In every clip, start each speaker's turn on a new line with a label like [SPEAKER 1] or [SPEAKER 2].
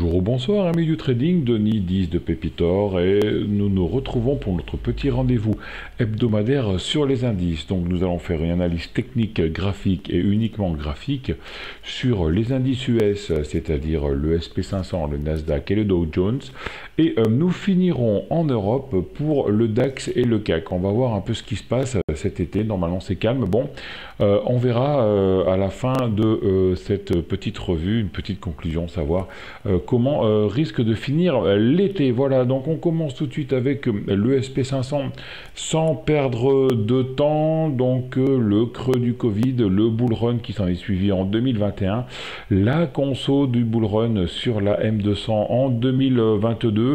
[SPEAKER 1] Bonjour ou bonsoir amis du trading, Denis 10 de Pépitor et nous nous retrouvons pour notre petit rendez-vous hebdomadaire sur les indices. Donc nous allons faire une analyse technique, graphique et uniquement graphique sur les indices US, c'est-à-dire le SP500, le Nasdaq et le Dow Jones. Et nous finirons en Europe pour le DAX et le CAC. On va voir un peu ce qui se passe cet été, normalement c'est calme. Bon, on verra à la fin de cette petite revue, une petite conclusion, savoir comment risque de finir l'été. Voilà, donc on commence tout de suite avec le SP500 sans perdre de temps. Donc le creux du Covid, le bull run qui s'en est suivi en 2021, la conso du bull run sur la M200 en 2022.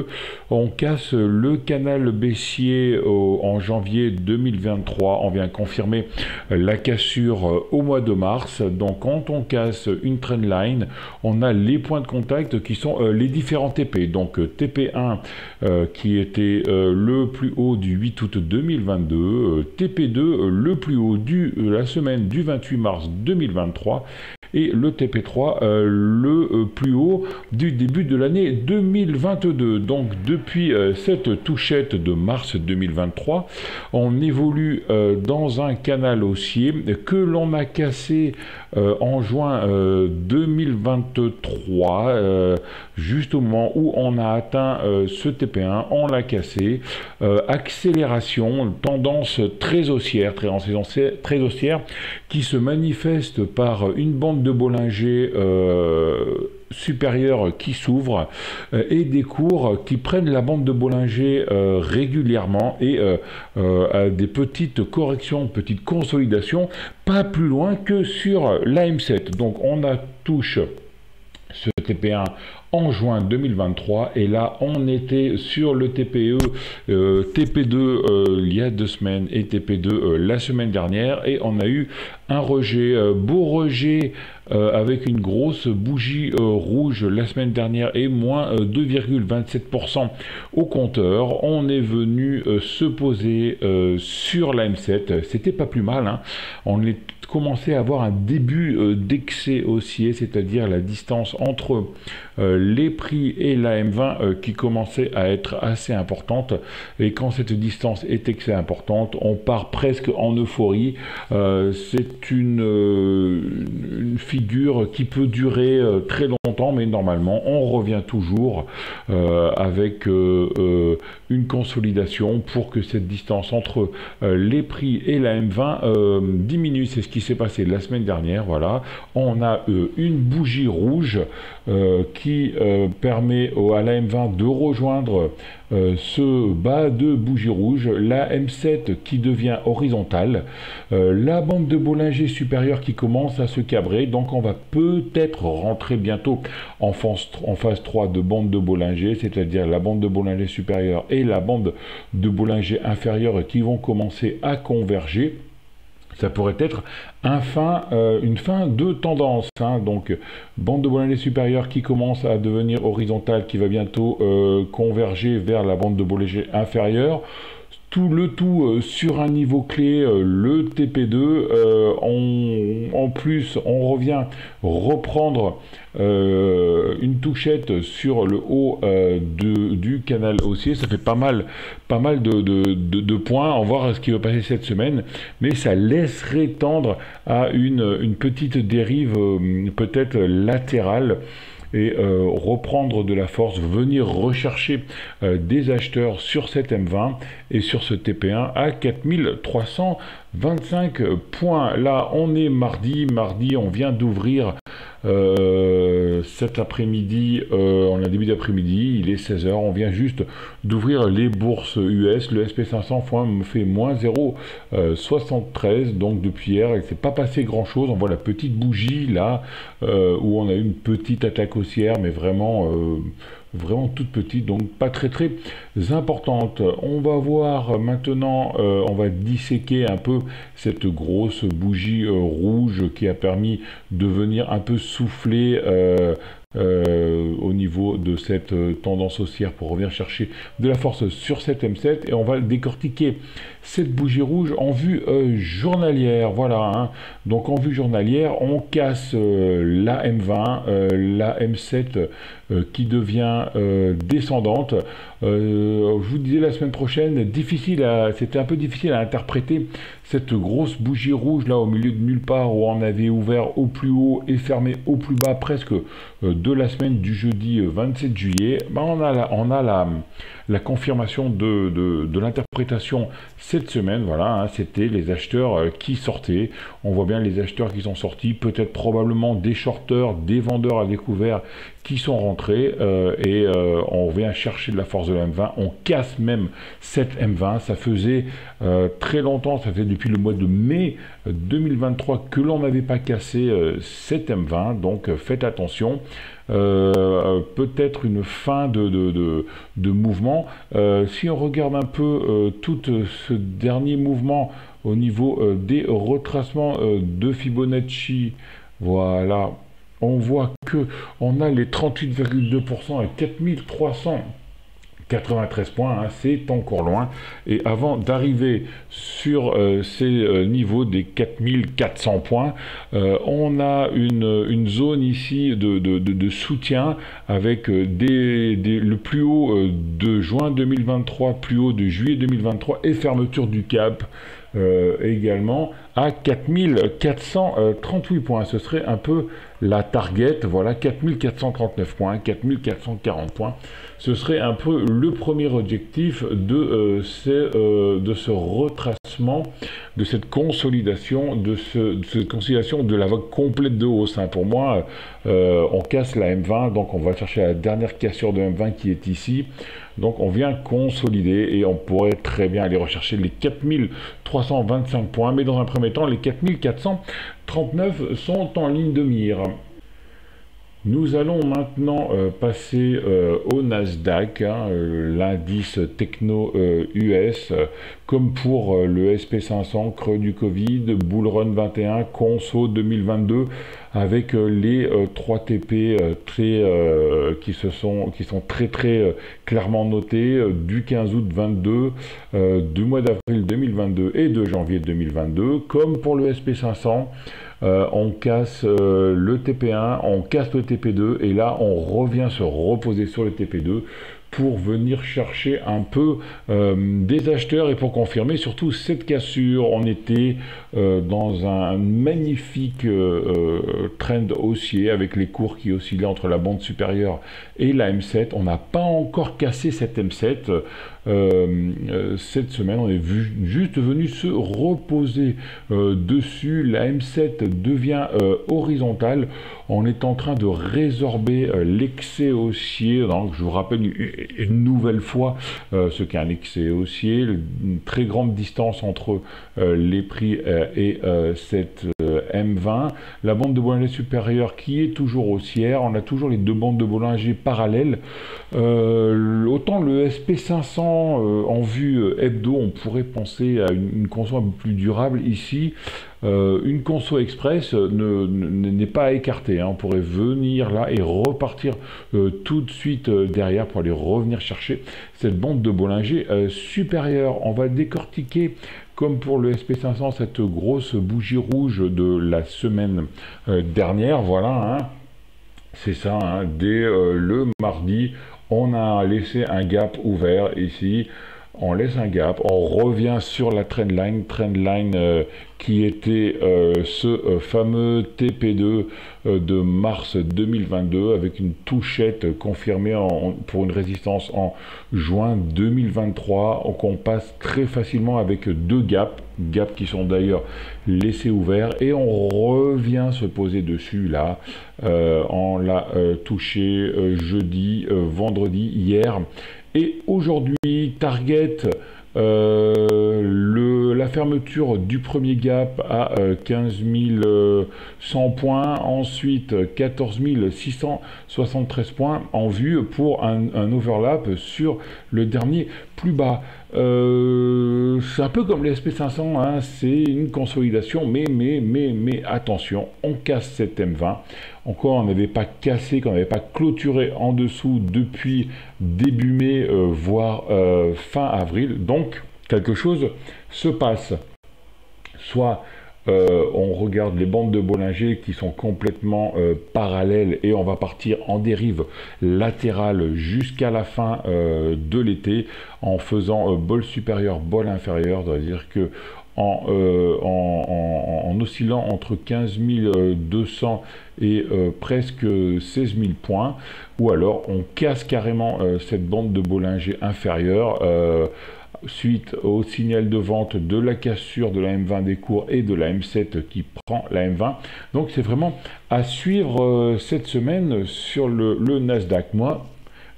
[SPEAKER 1] On casse le canal baissier en janvier 2023. On vient confirmer la cassure au mois de mars. Donc quand on casse une trendline, on a les points de contact qui sont les différents TP. Donc TP1 qui était le plus haut du 8 août 2022, TP2 le plus haut la semaine du 28 mars 2023 et le TP3 le plus haut du début de l'année 2022. Donc depuis cette touchette de mars 2023, on évolue dans un canal haussier que l'on a cassé en juin 2023, juste au moment où on a atteint ce TP1, on l'a cassé. Accélération, tendance très haussière, très haussière, qui se manifeste par une bande de Bollinger supérieure qui s'ouvre et des cours qui prennent la bande de Bollinger régulièrement et à des petites corrections, petites consolidations, pas plus loin que sur la M7. Donc on touche ce TP1 en juin 2023 et là on était sur le TPE, TP2 il y a 2 semaines et TP2 la semaine dernière et on a eu un rejet, beau rejet avec une grosse bougie rouge la semaine dernière et moins 2,27% au compteur. On est venu se poser sur la M7, c'était pas plus mal, hein. On est commencé à avoir un début d'excès haussier, c'est-à-dire la distance entre les prix et la M20 qui commençait à être assez importante, et quand cette distance est excès importante, on part presque en euphorie. C'est une figure qui peut durer très longtemps, mais normalement on revient toujours avec une consolidation pour que cette distance entre les prix et la M20 diminue. C'est ce qui s'est passé la semaine dernière. Voilà, on a une bougie rouge qui permet à la M20 de rejoindre ce bas de bougie rouge, la M7 qui devient horizontale, la bande de Bollinger supérieure qui commence à se cabrer, donc on va peut-être rentrer bientôt en phase 3 de bande de Bollinger, c'est-à-dire la bande de Bollinger supérieure et la bande de Bollinger inférieure qui vont commencer à converger. Ça pourrait être une fin de tendance, hein. Donc bande de Bollinger supérieure qui commence à devenir horizontale, qui va bientôt converger vers la bande de Bollinger inférieure. Le tout sur un niveau clé, le TP2. En plus, on revient reprendre une touchette sur le haut du canal haussier. Ça fait pas mal de points. On va voir ce qui va passer cette semaine, mais ça laisserait tendre à une petite dérive peut-être latérale et reprendre de la force, venir rechercher des acheteurs sur cette M20 et sur ce TP1 à 4325 points. Là, on est mardi, on vient d'ouvrir cet après-midi, en début d'après-midi, il est 16 h, on vient juste d'ouvrir les bourses US, le SP500 fait moins 0,73, donc depuis hier, il ne s'est pas passé grand-chose. On voit la petite bougie là, où on a eu une petite attaque haussière, mais vraiment toute petite, donc pas très importante. On va voir maintenant, on va disséquer un peu cette grosse bougie rouge qui a permis de venir un peu souffler au niveau de cette tendance haussière pour revenir chercher de la force sur cette M7 et on va décortiquer cette bougie rouge en vue journalière. Voilà, hein. Donc en vue journalière, on casse la M20, la M7 qui devient descendante. Je vous disais la semaine prochaine, c'était un peu difficile à interpréter cette grosse bougie rouge là au milieu de nulle part où on avait ouvert au plus haut et fermé au plus bas presque de la semaine du jeudi 27 juillet. Ben, on a la confirmation de l'interprétation cette semaine. Voilà, hein, c'était les acheteurs qui sortaient. On voit bien les acheteurs qui sont sortis, peut-être probablement des shorteurs, des vendeurs à découvert qui sont rentrés on vient chercher de la force de la M20, on casse même cette M20, ça faisait très longtemps, ça fait depuis le mois de mai 2023 que l'on n'avait pas cassé cette M20, donc faites attention. Peut-être une fin de mouvement. Si on regarde un peu tout ce dernier mouvement au niveau des retracements de Fibonacci, voilà, on voit que on a les 38,2% à 4393 points, hein, c'est encore loin. Et avant d'arriver sur ces niveaux des 4400 points, on a une zone ici de soutien avec le plus haut de juin 2023, plus haut de juillet 2023 et fermeture du cap également à 4438 points. Ce serait un peu la target, voilà, 4439 points, 4440 points. Ce serait un peu le premier objectif de ce retracement, de cette consolidation, de cette consolidation de la vague complète de hausse. Hein. Pour moi, on casse la M20, donc on va chercher la dernière cassure de M20 qui est ici. Donc on vient consolider et on pourrait très bien aller rechercher les 4325 points, mais dans un premier temps, les 4439 sont en ligne de mire. Nous allons maintenant passer au Nasdaq, hein, l'indice techno US, comme pour le SP500, creux du Covid, Bull Run 21, Conso 2022, avec les 3 TP qui sont très clairement notés du 15 août 22, du mois d'avril 2022 et de janvier 2022, comme pour le SP500. On casse le TP1, on casse le TP2 et là on revient se reposer sur le TP2 pour venir chercher un peu des acheteurs et pour confirmer surtout cette cassure. On était dans un magnifique trend haussier avec les cours qui oscillaient entre la bande supérieure et la M7. On n'a pas encore cassé cette M7 cette semaine. On est juste venu se reposer dessus. La M7 devient horizontale. On est en train de résorber l'excès haussier. Donc, je vous rappelle une nouvelle fois ce qu'est un excès haussier, une très grande distance entre les prix et cette M20. La bande de Bollinger supérieure qui est toujours haussière. On a toujours les deux bandes de Bollinger parallèles. Autant le SP500 en vue hebdo, on pourrait penser à une conso un peu plus durable. Ici, une conso express n'est pas à écarter. Hein. On pourrait venir là et repartir tout de suite derrière pour aller revenir chercher cette bande de Bollinger supérieure. On va décortiquer, comme pour le SP500, cette grosse bougie rouge de la semaine dernière. Voilà, hein. C'est ça, hein. Dès le mardi, on a laissé un gap ouvert ici. On laisse un gap, on revient sur la trendline qui était ce fameux TP2 de mars 2022 avec une touchette confirmée pour une résistance en juin 2023. Donc on passe très facilement avec deux gaps qui sont d'ailleurs laissés ouverts et on revient se poser dessus là. On l'a touché jeudi, vendredi, hier. Et aujourd'hui, target
[SPEAKER 2] la fermeture du premier gap à 15 100 points, ensuite 14 673 points en vue pour un overlap sur le dernier plus bas. C'est un peu comme les SP500, hein, c'est une consolidation, mais attention, on casse cette M20. Encore, on n'avait pas cassé, qu'on n'avait pas clôturé en dessous depuis début mai, voire fin avril. Donc, quelque chose se passe. Soit on regarde les bandes de Bollinger qui sont complètement parallèles et on va partir en dérive latérale jusqu'à la fin de l'été en faisant bol supérieur, bol inférieur, c'est-à-dire que en oscillant entre 15 200 et presque 16 000 points, ou alors on casse carrément cette bande de Bollinger inférieure suite au signal de vente de la cassure de la M20 des cours et de la M7 qui prend la M20. Donc c'est vraiment à suivre cette semaine sur le Nasdaq. Moi,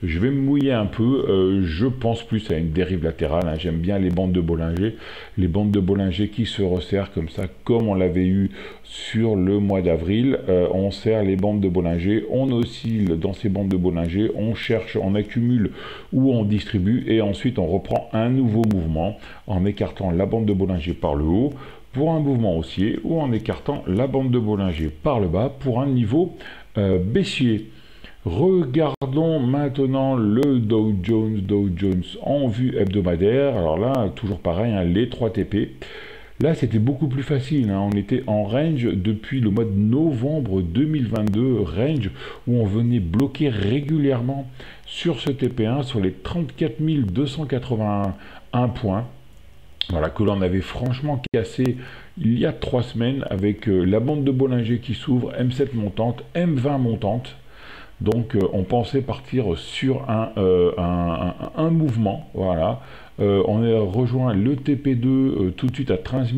[SPEAKER 2] je vais me mouiller un peu, je pense plus à une dérive latérale, hein. J'aime bien les bandes de Bollinger qui se resserrent comme ça, comme on l'avait eu sur le mois d'avril. On serre les bandes de Bollinger, on oscille dans ces bandes de Bollinger, on cherche, on accumule ou on distribue, et ensuite on reprend un nouveau mouvement en écartant la bande de Bollinger par le haut pour un mouvement haussier, ou en écartant la bande de Bollinger par le bas pour un niveau baissier. Regardons maintenant le Dow Jones en vue hebdomadaire. Alors là, toujours pareil, hein, les 3 TP. Là, c'était beaucoup plus facile, hein. On était en range depuis le mois de novembre 2022, range où on venait bloquer régulièrement sur ce TP1, sur les 34 281 points. Voilà, que l'on avait franchement cassé il y a 3 semaines avec la bande de Bollinger qui s'ouvre, M7 montante, M20 montante. Donc on pensait partir sur un mouvement, voilà. On a rejoint le TP2 tout de suite à 35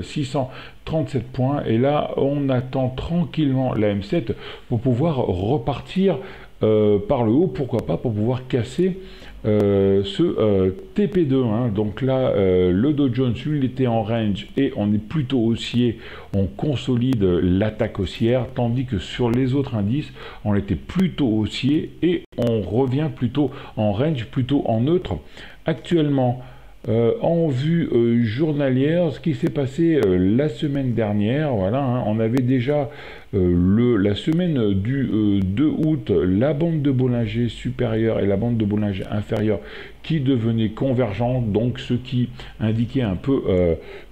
[SPEAKER 2] 637 points, et là on attend tranquillement la M7 pour pouvoir repartir par le haut, pourquoi pas, pour pouvoir casser ce TP2, hein. Donc là le Dow Jones, il était en range et on est plutôt haussier, on consolide l'attaque haussière, tandis que sur les autres indices on était plutôt haussier et on revient plutôt en range, plutôt en neutre. Actuellement en vue journalière, ce qui s'est passé la semaine dernière, voilà, hein, on avait déjà la semaine du 2 août, la bande de Bollinger supérieure et la bande de Bollinger inférieure qui devenaient convergentes, donc ce qui indiquait un peu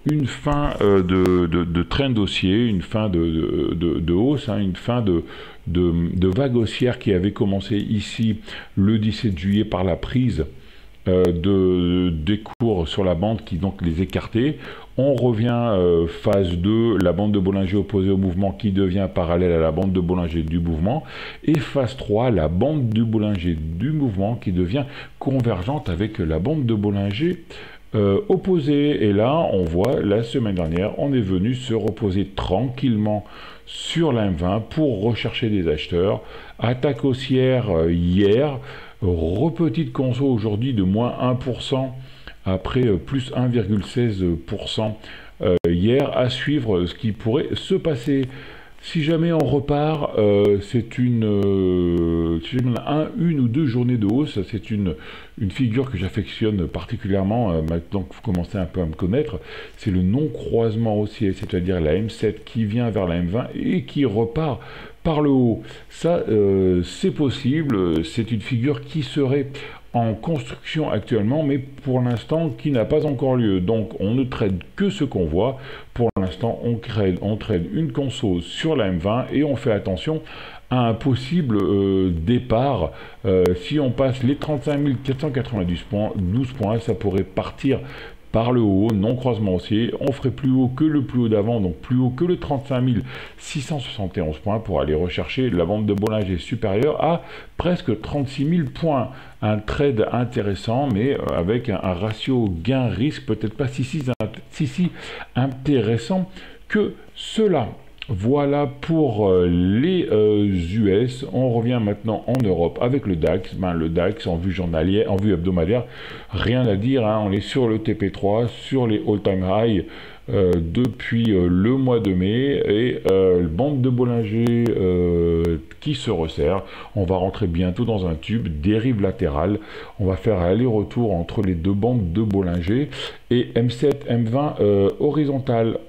[SPEAKER 2] une fin de trend haussier, une fin de hausse, hein, une fin de vague haussière qui avait commencé ici le 17 juillet par la prise des cours sur la bande qui donc les écartait. On revient phase 2, la bande de Bollinger opposée au mouvement qui devient parallèle à la bande de Bollinger du mouvement, et phase 3, la bande du Bollinger du mouvement qui devient convergente avec la bande de Bollinger opposée. Et là on voit, la semaine dernière on est venu se reposer tranquillement sur la M20 pour rechercher des acheteurs. Attaque haussière hier, repetite conso aujourd'hui de moins 1% après plus 1,16% hier. À suivre ce qui pourrait se passer. Si jamais on repart, c'est une ou deux journées de hausse, c'est une figure que j'affectionne particulièrement, maintenant que vous commencez un peu à me connaître, c'est le non-croisement haussier, c'est-à-dire la M7 qui vient vers la M20 et qui repart par le haut. Ça, c'est possible, c'est une figure qui serait en construction actuellement, mais pour l'instant qui n'a pas encore lieu. Donc on ne trade que ce qu'on voit. Pour l'instant on trade une conso sur la M20 et on fait attention à un possible départ. Si on passe les 35 492 points, 12 points, ça pourrait partir par le haut, non croisement haussier, on ferait plus haut que le plus haut d'avant, donc plus haut que le 35 671 points pour aller rechercher la bande de Bollinger supérieure à presque 36 000 points. Un trade intéressant, mais avec un ratio gain-risque peut-être pas si intéressant que cela. Voilà pour les US. On revient maintenant en Europe avec le DAX. Le DAX en vue journalière, en vue hebdomadaire, rien à dire, hein. On est sur le TP3, sur les all-time high depuis le mois de mai, et bande de Bollinger qui se resserre. On va rentrer bientôt dans un tube, dérive latérale. On va faire aller-retour entre les deux bandes de Bollinger, et M7, M20 horizontale.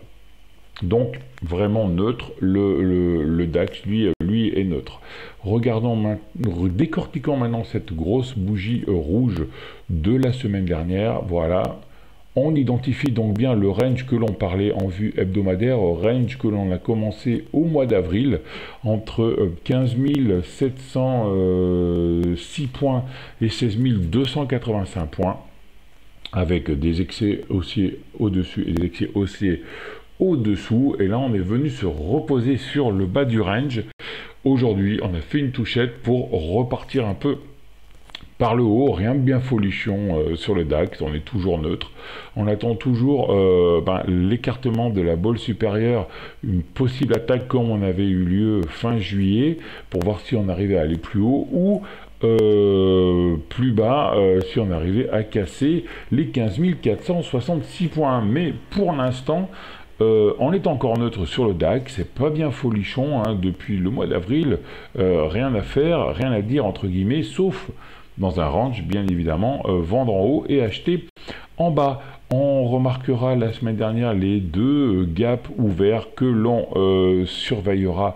[SPEAKER 2] Donc vraiment neutre, le DAX lui est neutre. Décortiquons maintenant cette grosse bougie rouge de la semaine dernière. Voilà, on identifie donc bien le range que l'on parlait en vue hebdomadaire, range que l'on a commencé au mois d'avril, entre 15 706 points et 16 285 points, avec des excès haussiers au-dessus et des excès haussiers au-dessous, et là on est venu se reposer sur le bas du range. Aujourd'hui on a fait une touchette pour repartir un peu par le haut, rien de bien folichon sur le DAX, on est toujours neutre. On attend toujours l'écartement de la bolle supérieure, une possible attaque comme on avait eu lieu fin juillet, pour voir si on arrivait à aller plus haut, ou plus bas si on arrivait à casser les 15 466 points. Mais pour l'instant, on est encore neutre sur le DAX, c'est pas bien folichon, hein, depuis le mois d'avril, rien à faire, rien à dire entre guillemets, sauf dans un range bien évidemment, vendre en haut et acheter en bas. On remarquera la semaine dernière les deux gaps ouverts que l'on surveillera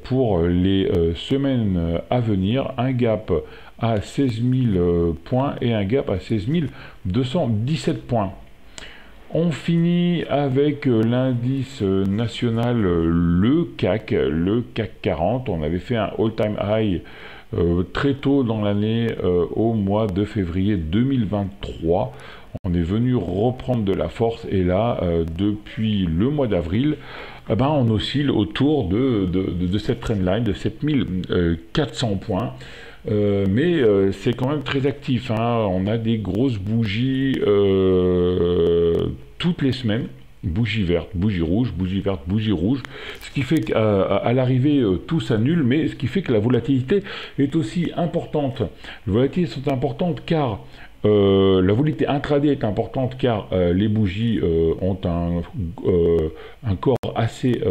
[SPEAKER 2] pour les semaines à venir, un gap à 16 000 points et un gap à 16 217 points. On finit avec l'indice national, le CAC 40. On avait fait un all-time high très tôt dans l'année, au mois de février 2023. On est venu reprendre de la force, et là, depuis le mois d'avril, on oscille autour de cette trendline de 7400 points. Mais c'est quand même très actif, hein. On a des grosses bougies toutes les semaines, bougie verte, bougie rouge, bougie verte, bougie rouge, ce qui fait qu'à l'arrivée tout s'annule, mais ce qui fait que la volatilité est aussi importante. Les volatilités sont importantes car la volatilité intraday est importante, car les bougies ont un corps assez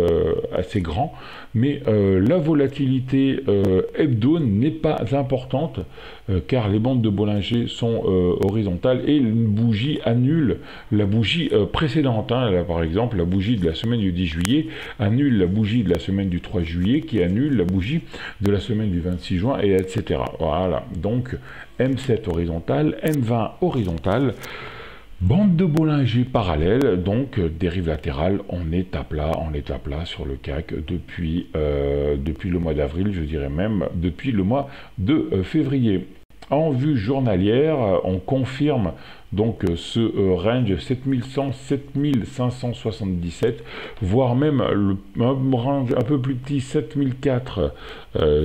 [SPEAKER 2] grand, mais la volatilité hebdo n'est pas importante, car les bandes de Bollinger sont horizontales, et une bougie annule la bougie précédente, hein. Là, par exemple, la bougie de la semaine du 10 juillet annule la bougie de la semaine du 3 juillet, qui annule la bougie de la semaine du 26 juin, et etc. Voilà, donc M7 horizontale, M20 horizontale, bande de Bollinger parallèle, donc dérive latérale. On est à plat sur le CAC depuis le mois d'avril, je dirais même depuis le mois de février. En vue journalière, on confirme donc ce range 7100, 7577, voire même le range un peu plus petit 7004,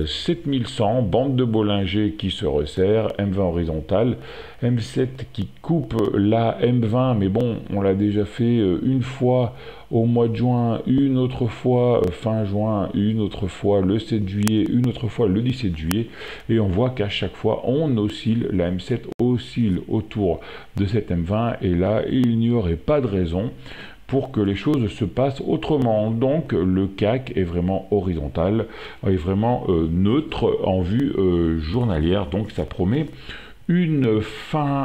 [SPEAKER 2] 7100, bande de Bollinger qui se resserre, M20 horizontale, M7 qui coupe la M20, mais bon, on l'a déjà fait une fois au mois de juin, une autre fois fin juin, une autre fois le 7 juillet, une autre fois le 17 juillet, et on voit qu'à chaque fois on oscille, la M7 oscille autour de cette M20, et là il n'y aurait pas de raison pour que les choses se passent autrement. Donc le CAC est vraiment horizontal, est vraiment neutre en vue journalière, donc ça promet une fin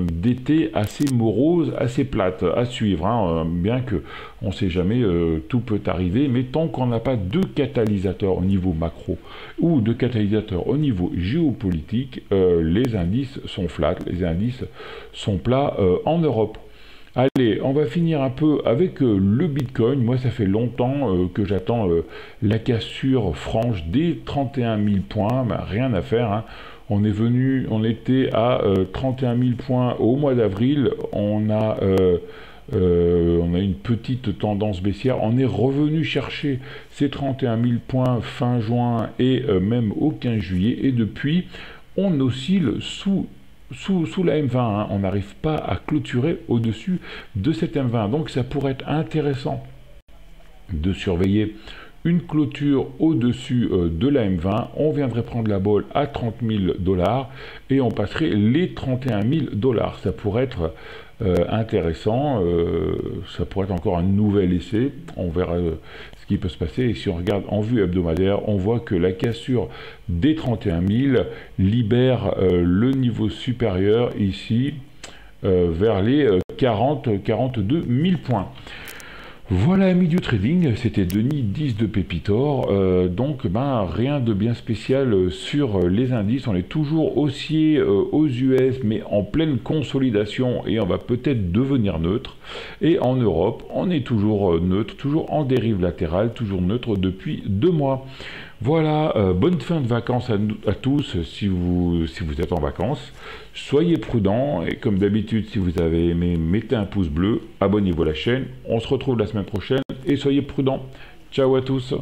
[SPEAKER 2] d'été assez morose, assez plate à suivre, hein, bien que on ne sait jamais, tout peut arriver, mais tant qu'on n'a pas de catalyseur au niveau macro ou de catalyseur au niveau géopolitique, les indices sont flats, les indices sont plats en Europe. Allez, on va finir un peu avec le Bitcoin. Moi, ça fait longtemps que j'attends la cassure franche des 31 000 points, rien à faire, hein. On était à 31 000 points au mois d'avril, on a une petite tendance baissière, on est revenu chercher ces 31 000 points fin juin et même au 15 juillet, et depuis, on oscille sous la M20, hein. On n'arrive pas à clôturer au-dessus de cette M20, donc ça pourrait être intéressant
[SPEAKER 1] de surveiller une clôture au-dessus de la M20, on viendrait prendre la bolle à 30 000 $ et on passerait les 31 000 $. Ça pourrait être intéressant, ça pourrait être encore un nouvel essai, on verra ce qui peut se passer. Et si on regarde en vue hebdomadaire, on voit que la cassure des 31 000 libère le niveau supérieur ici vers les 42 000 points. Voilà, amis du trading, c'était Denis 10 de Pépitor. Donc rien de bien spécial sur les indices. On est toujours haussier aux US, mais en pleine consolidation, et on va peut-être devenir neutre. Et en Europe, on est toujours neutre, toujours en dérive latérale, toujours neutre depuis 2 mois. Voilà, bonne fin de vacances à tous si vous êtes en vacances. Soyez prudents et comme d'habitude, si vous avez aimé, mettez un pouce bleu, abonnez-vous à la chaîne. On se retrouve la semaine prochaine et soyez prudents. Ciao à tous.